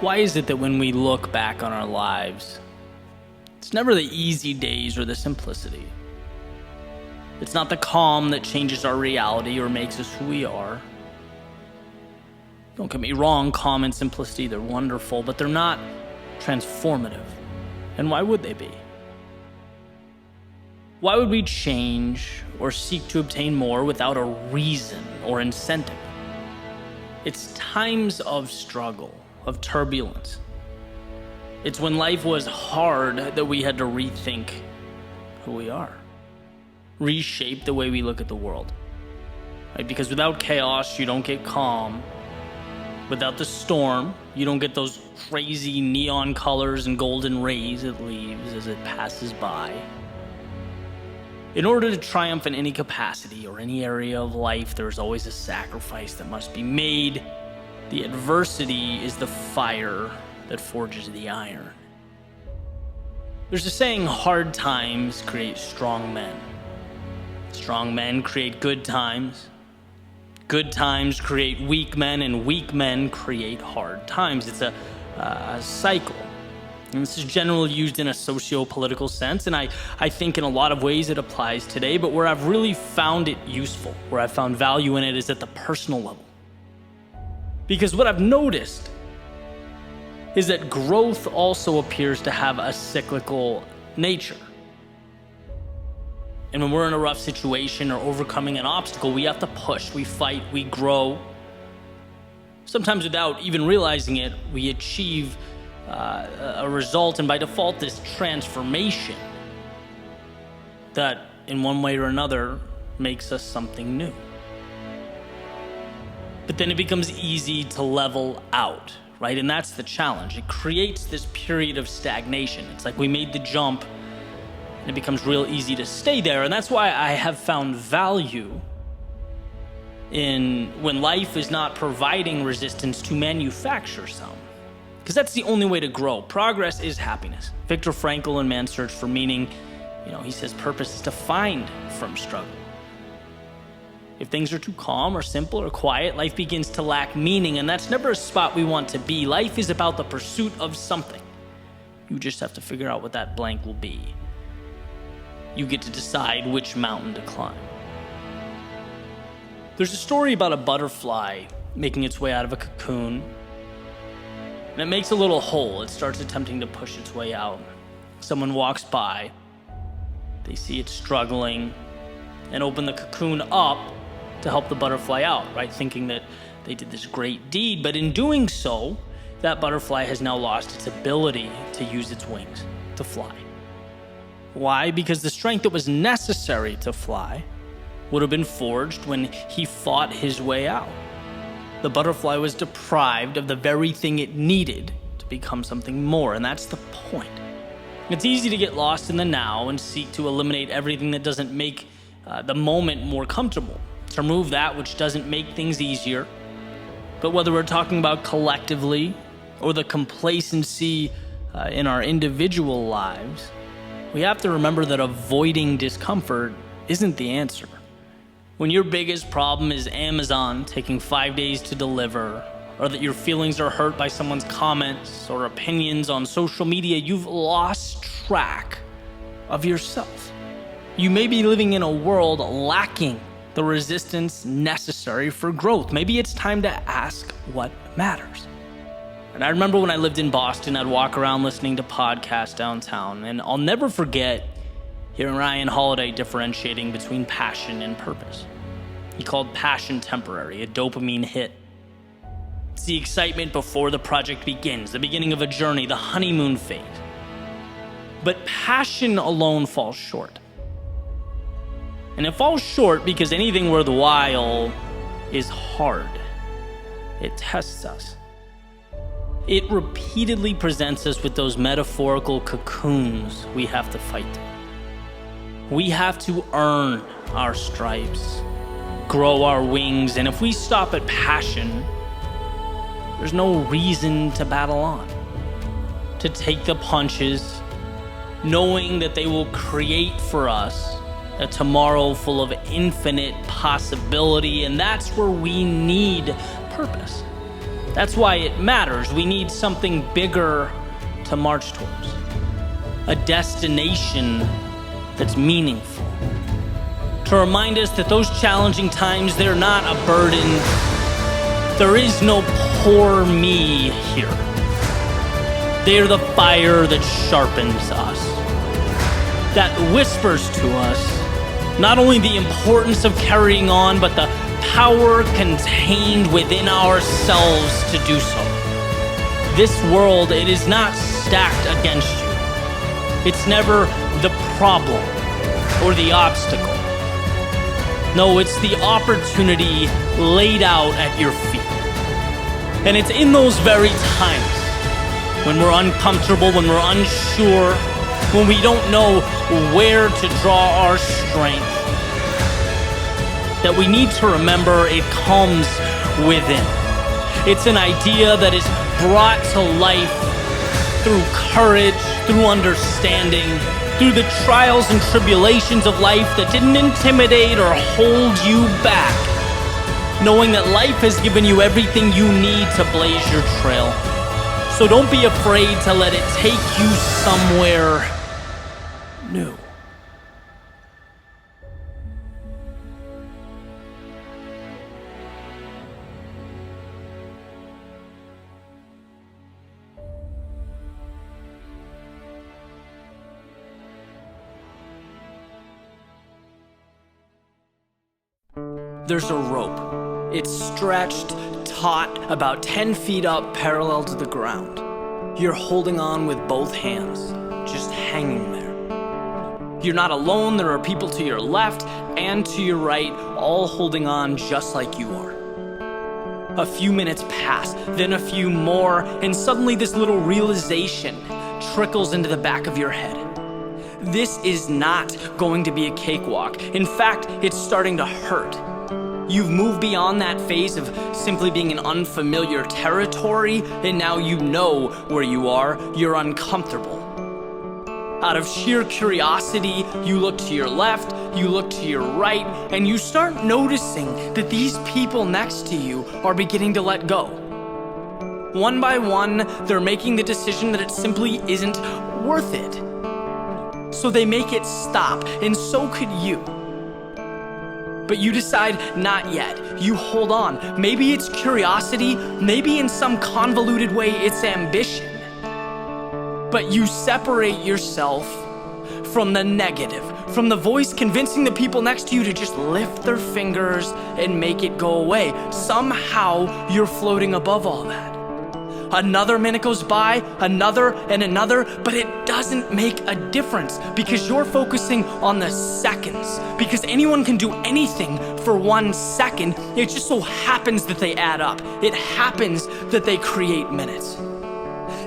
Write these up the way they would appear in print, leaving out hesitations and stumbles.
Why is it that when we look back on our lives, it's never the easy days or the simplicity? It's not the calm that changes our reality or makes us who we are. Don't get me wrong, calm and simplicity, they're wonderful, but they're not transformative. And why would they be? Why would we change or seek to obtain more without a reason or incentive? It's times of struggle, of turbulence. It's when life was hard that we had to rethink who we are, reshape the way we look at the world. Right? Because without chaos, you don't get calm. Without the storm, you don't get those crazy neon colors and golden rays it leaves as it passes by. In order to triumph in any capacity or any area of life, there's always a sacrifice that must be made. The adversity is the fire that forges the iron. There's a saying, hard times create strong men. Strong men create good times. Good times create weak men, and weak men create hard times. It's a cycle. And this is generally used in a socio-political sense, and I think in a lot of ways it applies today, but where I've really found it useful, where I've found value in it, is at the personal level. Because what I've noticed is that growth also appears to have a cyclical nature. And when we're in a rough situation or overcoming an obstacle, we have to push, we fight, we grow. Sometimes without even realizing it, we achieve a result, and by default, this transformation that in one way or another makes us something new. But then it becomes easy to level out, right? And that's the challenge. It creates this period of stagnation. It's like we made the jump, and it becomes real easy to stay there. And that's why I have found value in when life is not providing resistance to manufacture some. Because that's the only way to grow. Progress is happiness. Viktor Frankl in Man's Search for Meaning, he says purpose is defined from struggle. If things are too calm or simple or quiet, life begins to lack meaning, and that's never a spot we want to be. Life is about the pursuit of something. You just have to figure out what that blank will be. You get to decide which mountain to climb. There's a story about a butterfly making its way out of a cocoon, and it makes a little hole. It starts attempting to push its way out. Someone walks by. They see it struggling and open the cocoon up to help the butterfly out, right? Thinking that they did this great deed, but in doing so, that butterfly has now lost its ability to use its wings to fly. Why? Because the strength that was necessary to fly would have been forged when he fought his way out. The butterfly was deprived of the very thing it needed to become something more, and that's the point. It's easy to get lost in the now and seek to eliminate everything that doesn't make the moment more comfortable, to remove that which doesn't make things easier. But whether we're talking about collectively or the complacency in our individual lives, we have to remember that avoiding discomfort isn't the answer. When your biggest problem is Amazon taking 5 days to deliver, or that your feelings are hurt by someone's comments or opinions on social media, you've lost track of yourself. You may be living in a world lacking the resistance necessary for growth. Maybe it's time to ask what matters. And I remember when I lived in Boston, I'd walk around listening to podcasts downtown, and I'll never forget hearing Ryan Holiday differentiating between passion and purpose. He called passion temporary, a dopamine hit. It's the excitement before the project begins, the beginning of a journey, the honeymoon phase. But passion alone falls short. And it falls short because anything worthwhile is hard. It tests us. It repeatedly presents us with those metaphorical cocoons we have to fight through. We have to earn our stripes, grow our wings, and if we stop at passion, there's no reason to battle on, to take the punches, knowing that they will create for us a tomorrow full of infinite possibility, and that's where we need purpose. That's why it matters. We need something bigger to march towards. A destination that's meaningful. To remind us that those challenging times, they're not a burden. There is no poor me here. They are the fire that sharpens us, that whispers to us not only the importance of carrying on, but the power contained within ourselves to do so. This world, it is not stacked against you. It's never the problem or the obstacle. No, it's the opportunity laid out at your feet. And it's in those very times when we're uncomfortable, when we're unsure, when we don't know where to draw our strength, that we need to remember it comes within. It's an idea that is brought to life through courage, through understanding, through the trials and tribulations of life that didn't intimidate or hold you back, knowing that life has given you everything you need to blaze your trail. So don't be afraid to let it take you somewhere new. There's a rope. It's stretched, taut, about 10 feet up, parallel to the ground. You're holding on with both hands, just hanging there. You're not alone. There are people to your left and to your right, all holding on just like you are. A few minutes pass, then a few more, and suddenly this little realization trickles into the back of your head. This is not going to be a cakewalk. In fact, it's starting to hurt. You've moved beyond that phase of simply being in unfamiliar territory, and now you know where you are. You're uncomfortable. Out of sheer curiosity, you look to your left, you look to your right, and you start noticing that these people next to you are beginning to let go. One by one, they're making the decision that it simply isn't worth it. So they make it stop, and so could you. But you decide not yet. You hold on. Maybe it's curiosity, maybe in some convoluted way it's ambition. But you separate yourself from the negative, from the voice convincing the people next to you to just lift their fingers and make it go away. Somehow you're floating above all that. Another minute goes by, another and another, but it doesn't make a difference because you're focusing on the seconds. Because anyone can do anything for 1 second. It just so happens that they add up. It happens that they create minutes.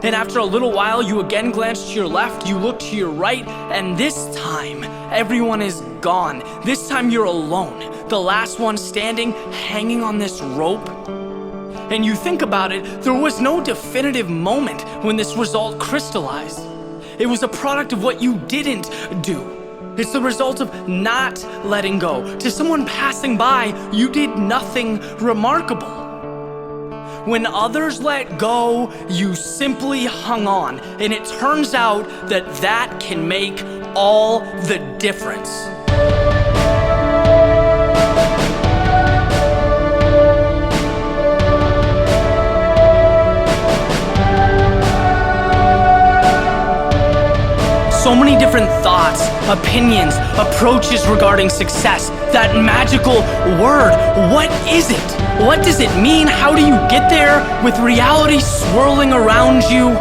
And after a little while, you again glance to your left, you look to your right, and this time, everyone is gone. This time you're alone, the last one standing, hanging on this rope. And you think about it, there was no definitive moment when this result crystallized. It was a product of what you didn't do. It's the result of not letting go. To someone passing by, you did nothing remarkable. When others let go, you simply hung on. And it turns out that that can make all the difference. So many different thoughts, opinions, approaches regarding success. That magical word, what is it? What does it mean? How do you get there? With reality swirling around you,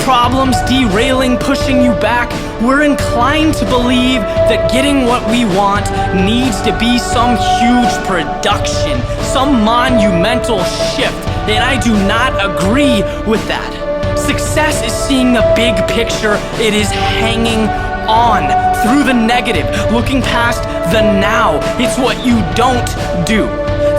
problems derailing, pushing you back, we're inclined to believe that getting what we want needs to be some huge production, some monumental shift, and I do not agree with that. Success is seeing the big picture. It is hanging on through the negative, looking past the now. It's what you don't do.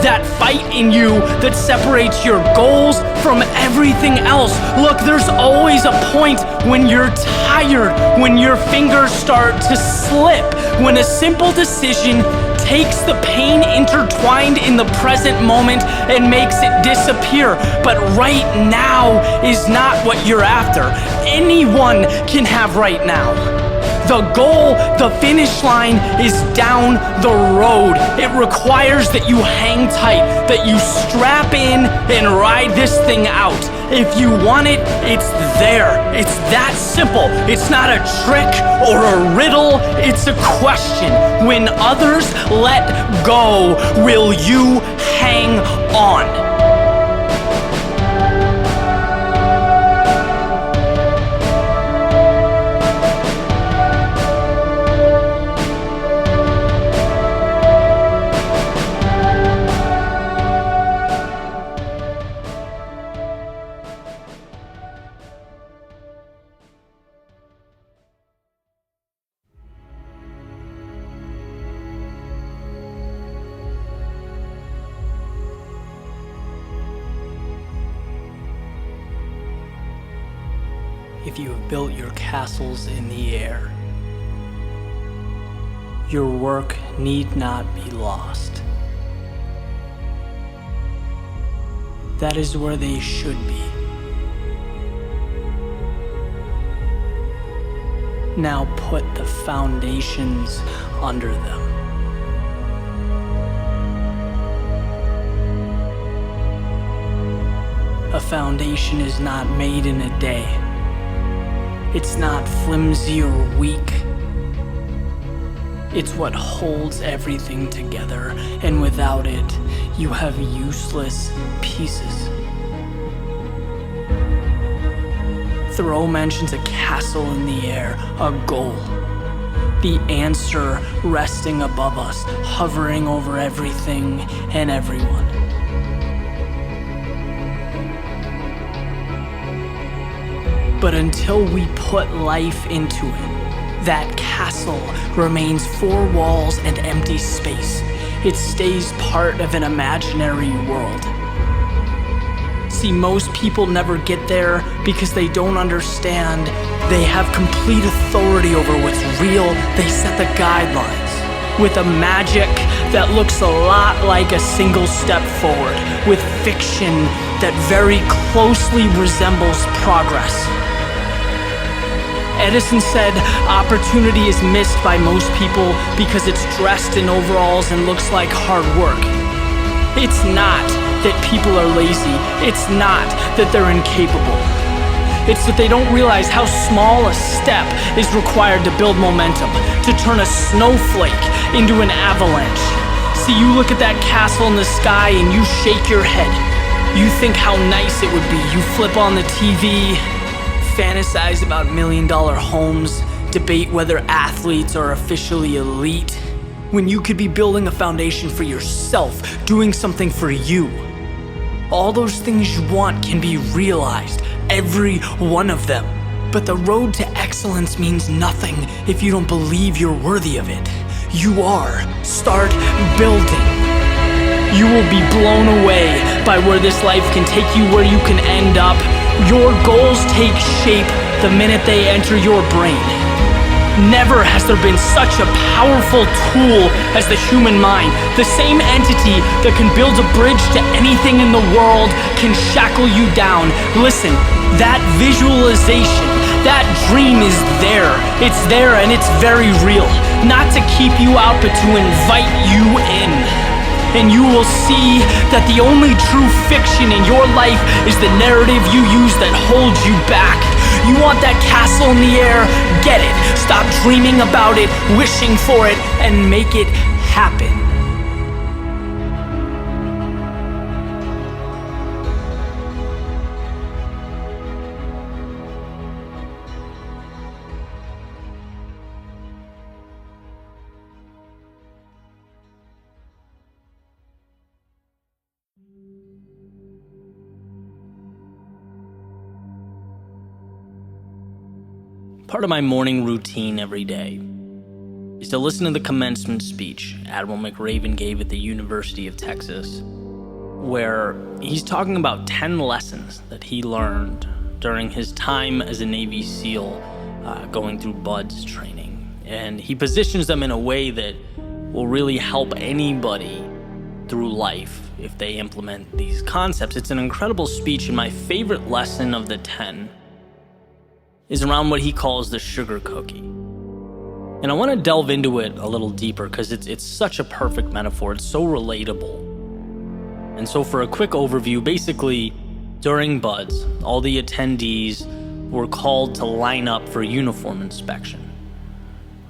That fight in you that separates your goals from everything else. Look, there's always a point when you're tired, when your fingers start to slip, when a simple decision takes the pain intertwined in the present moment and makes it disappear. But right now is not what you're after. Anyone can have right now. The goal, the finish line, is down the road. It requires that you hang tight, that you strap in and ride this thing out. If you want it, it's there. It's that simple. It's not a trick or a riddle. It's a question. When others let go, will you hang on? If you have built your castles in the air, your work need not be lost. That is where they should be. Now put the foundations under them. A foundation is not made in a day. It's not flimsy or weak. It's what holds everything together, and without it, you have useless pieces. Thoreau mentions a castle in the air, a goal. The answer resting above us, hovering over everything and everyone. But until we put life into it, that castle remains four walls and empty space. It stays part of an imaginary world. See, most people never get there because they don't understand they have complete authority over what's real. They set the guidelines with a magic that looks a lot like a single step forward, with fiction that very closely resembles progress. Edison said opportunity is missed by most people because it's dressed in overalls and looks like hard work. It's not that people are lazy. It's not that they're incapable. It's that they don't realize how small a step is required to build momentum, to turn a snowflake into an avalanche. See, you look at that castle in the sky and you shake your head. You think how nice it would be. You flip on the TV, fantasize about $1 million homes, debate whether athletes are officially elite, when you could be building a foundation for yourself, doing something for you. All those things you want can be realized, every one of them. But the road to excellence means nothing if you don't believe you're worthy of it. You are. Start building. You will be blown away by where this life can take you, where you can end up. Your goals take shape the minute they enter your brain. Never has there been such a powerful tool as the human mind. The same entity that can build a bridge to anything in the world can shackle you down. Listen, that visualization, that dream is there. It's there and it's very real. Not to keep you out, but to invite you in. And you will see that the only true fiction in your life is the narrative you use that holds you back. You want that castle in the air? Get it. Stop dreaming about it, wishing for it, and make it happen. Part of my morning routine every day is to listen to the commencement speech Admiral McRaven gave at the University of Texas, where he's talking about 10 lessons that he learned during his time as a Navy SEAL going through BUDS training. And he positions them in a way that will really help anybody through life if they implement these concepts. It's an incredible speech, and my favorite lesson of the 10 is around what he calls the sugar cookie. And I want to delve into it a little deeper because it's such a perfect metaphor. It's so relatable. And so for a quick overview, basically during Buds, all the attendees were called to line up for uniform inspection.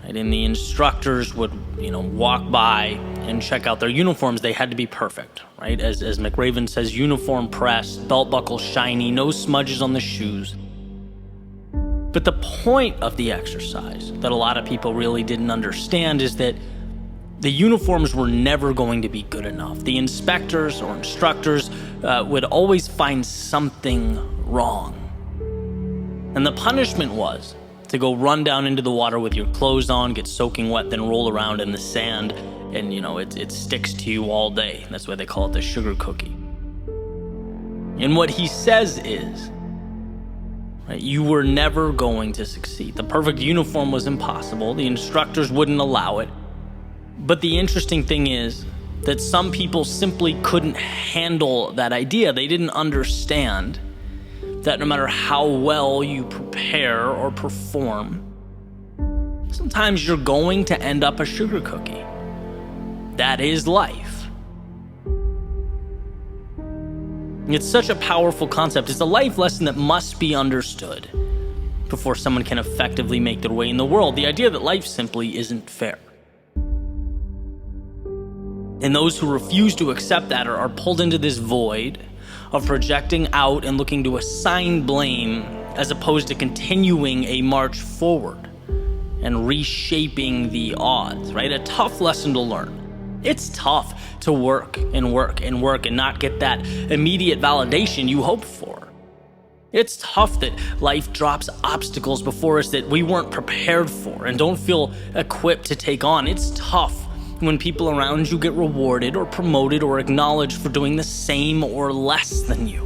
Right? And the instructors would, walk by and check out their uniforms. They had to be perfect, right? As McRaven says, uniform pressed, belt buckle shiny, no smudges on the shoes. But the point of the exercise that a lot of people really didn't understand is that the uniforms were never going to be good enough. The inspectors or instructors would always find something wrong. And the punishment was to go run down into the water with your clothes on, get soaking wet, then roll around in the sand, and it sticks to you all day. That's why they call it the sugar cookie. And what he says is, right, you were never going to succeed. The perfect uniform was impossible. The instructors wouldn't allow it. But the interesting thing is that some people simply couldn't handle that idea. They didn't understand that no matter how well you prepare or perform, sometimes you're going to end up a sugar cookie. That is life. It's such a powerful concept. It's a life lesson that must be understood before someone can effectively make their way in the world. The idea that life simply isn't fair. And those who refuse to accept that are pulled into this void of projecting out and looking to assign blame as opposed to continuing a march forward and reshaping the odds, right? A tough lesson to learn. It's tough to work and work and work and not get that immediate validation you hope for. It's tough that life drops obstacles before us that we weren't prepared for and don't feel equipped to take on. It's tough when people around you get rewarded or promoted or acknowledged for doing the same or less than you.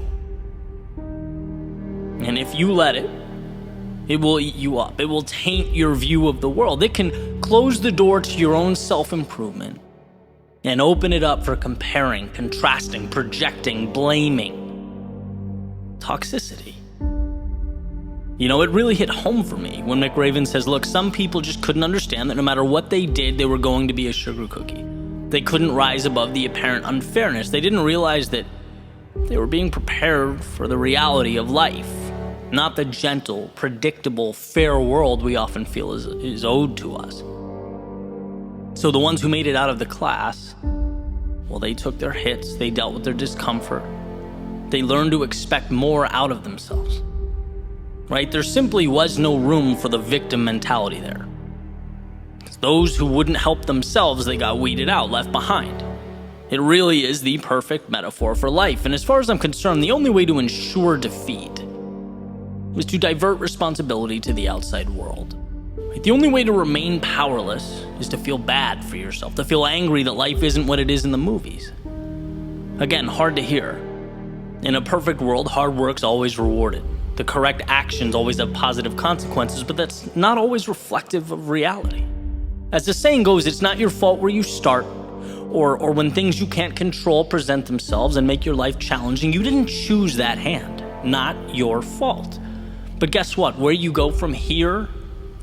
And if you let it, it will eat you up. It will taint your view of the world. It can close the door to your own self-improvement and open it up for comparing, contrasting, projecting, blaming, toxicity. It really hit home for me when McRaven says, look, some people just couldn't understand that no matter what they did, they were going to be a sugar cookie. They couldn't rise above the apparent unfairness. They didn't realize that they were being prepared for the reality of life, not the gentle, predictable, fair world we often feel is owed to us. So the ones who made it out of the class, well, they took their hits, they dealt with their discomfort, they learned to expect more out of themselves. Right? There simply was no room for the victim mentality there. Those who wouldn't help themselves, they got weeded out, left behind. It really is the perfect metaphor for life. And as far as I'm concerned, the only way to ensure defeat was to divert responsibility to the outside world. The only way to remain powerless is to feel bad for yourself, to feel angry that life isn't what it is in the movies. Again, hard to hear. In a perfect world, hard work's always rewarded. The correct actions always have positive consequences, but that's not always reflective of reality. As the saying goes, it's not your fault where you start, or when things you can't control present themselves and make your life challenging. You didn't choose that hand, not your fault. But guess what? Where you go from here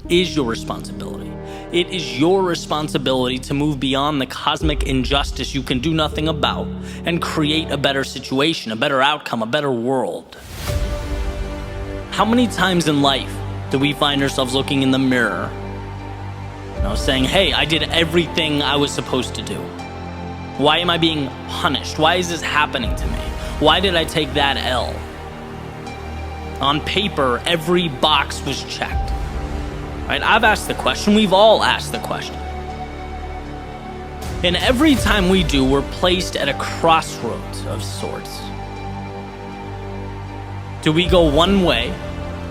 is your responsibility. It is your responsibility to move beyond the cosmic injustice you can do nothing about and create a better situation, a better outcome, a better world. How many times in life do we find ourselves looking in the mirror, saying, hey, I did everything I was supposed to do. Why am I being punished? Why is this happening to me? Why did I take that L? On paper, every box was checked. Right? I've asked the question. We've all asked the question. And every time we do, we're placed at a crossroads of sorts. Do we go one way,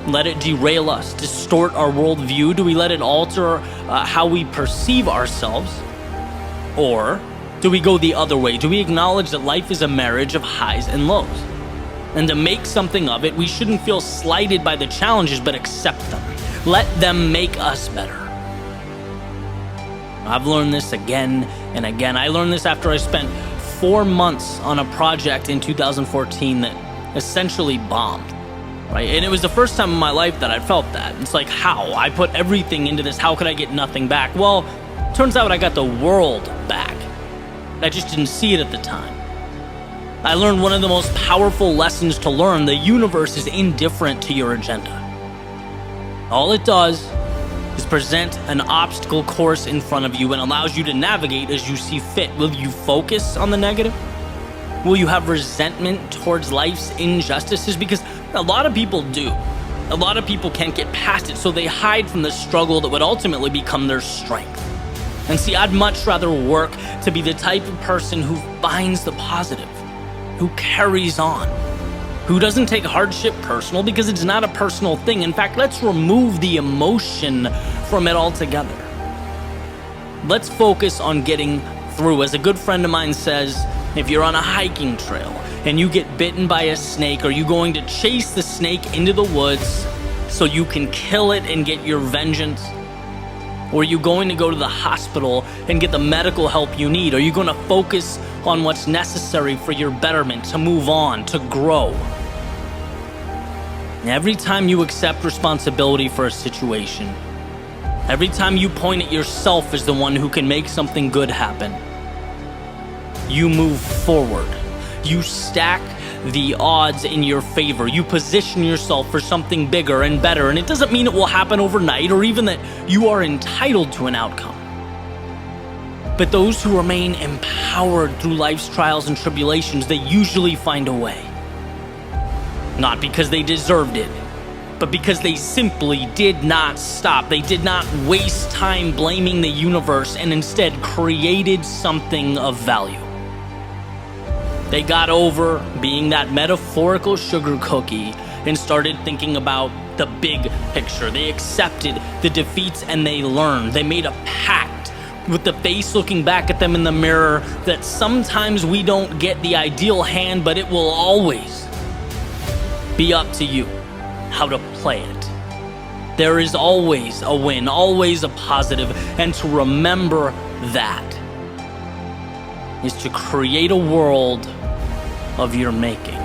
let it derail us, distort our worldview? Do we let it alter how we perceive ourselves? Or do we go the other way? Do we acknowledge that life is a marriage of highs and lows? And to make something of it, we shouldn't feel slighted by the challenges, but accept them. Let them make us better. I've learned this again and again. I learned this after I spent 4 months on a project in 2014 that essentially bombed, right? And it was the first time in my life that I felt that. It's like, how? I put everything into this. How could I get nothing back? Well, turns out I got the world back. I just didn't see it at the time. I learned one of the most powerful lessons to learn. The universe is indifferent to your agenda. All it does is present an obstacle course in front of you and allows you to navigate as you see fit. Will you focus on the negative? Will you have resentment towards life's injustices? Because a lot of people do. A lot of people can't get past it, so they hide from the struggle that would ultimately become their strength. And see, I'd much rather work to be the type of person who finds the positive, who carries on, who doesn't take hardship personal, because it's not a personal thing. In fact, let's remove the emotion from it altogether. Let's focus on getting through. As a good friend of mine says, if you're on a hiking trail and you get bitten by a snake, are you going to chase the snake into the woods so you can kill it and get your vengeance? Or are you going to go to the hospital and get the medical help you need? Are you going to focus on what's necessary for your betterment, to move on, to grow? And every time you accept responsibility for a situation, every time you point at yourself as the one who can make something good happen, you move forward. You stack the odds in your favor. You position yourself for something bigger and better. And it doesn't mean it will happen overnight or even that you are entitled to an outcome. But those who remain empowered through life's trials and tribulations, they usually find a way. Not because they deserved it, but because they simply did not stop. They did not waste time blaming the universe and instead created something of value. They got over being that metaphorical sugar cookie and started thinking about the big picture. They accepted the defeats and they learned. They made a pact with the face looking back at them in the mirror that sometimes we don't get the ideal hand, but it will always be up to you how to play it. There is always a win, always a positive, and to remember that is to create a world of your making.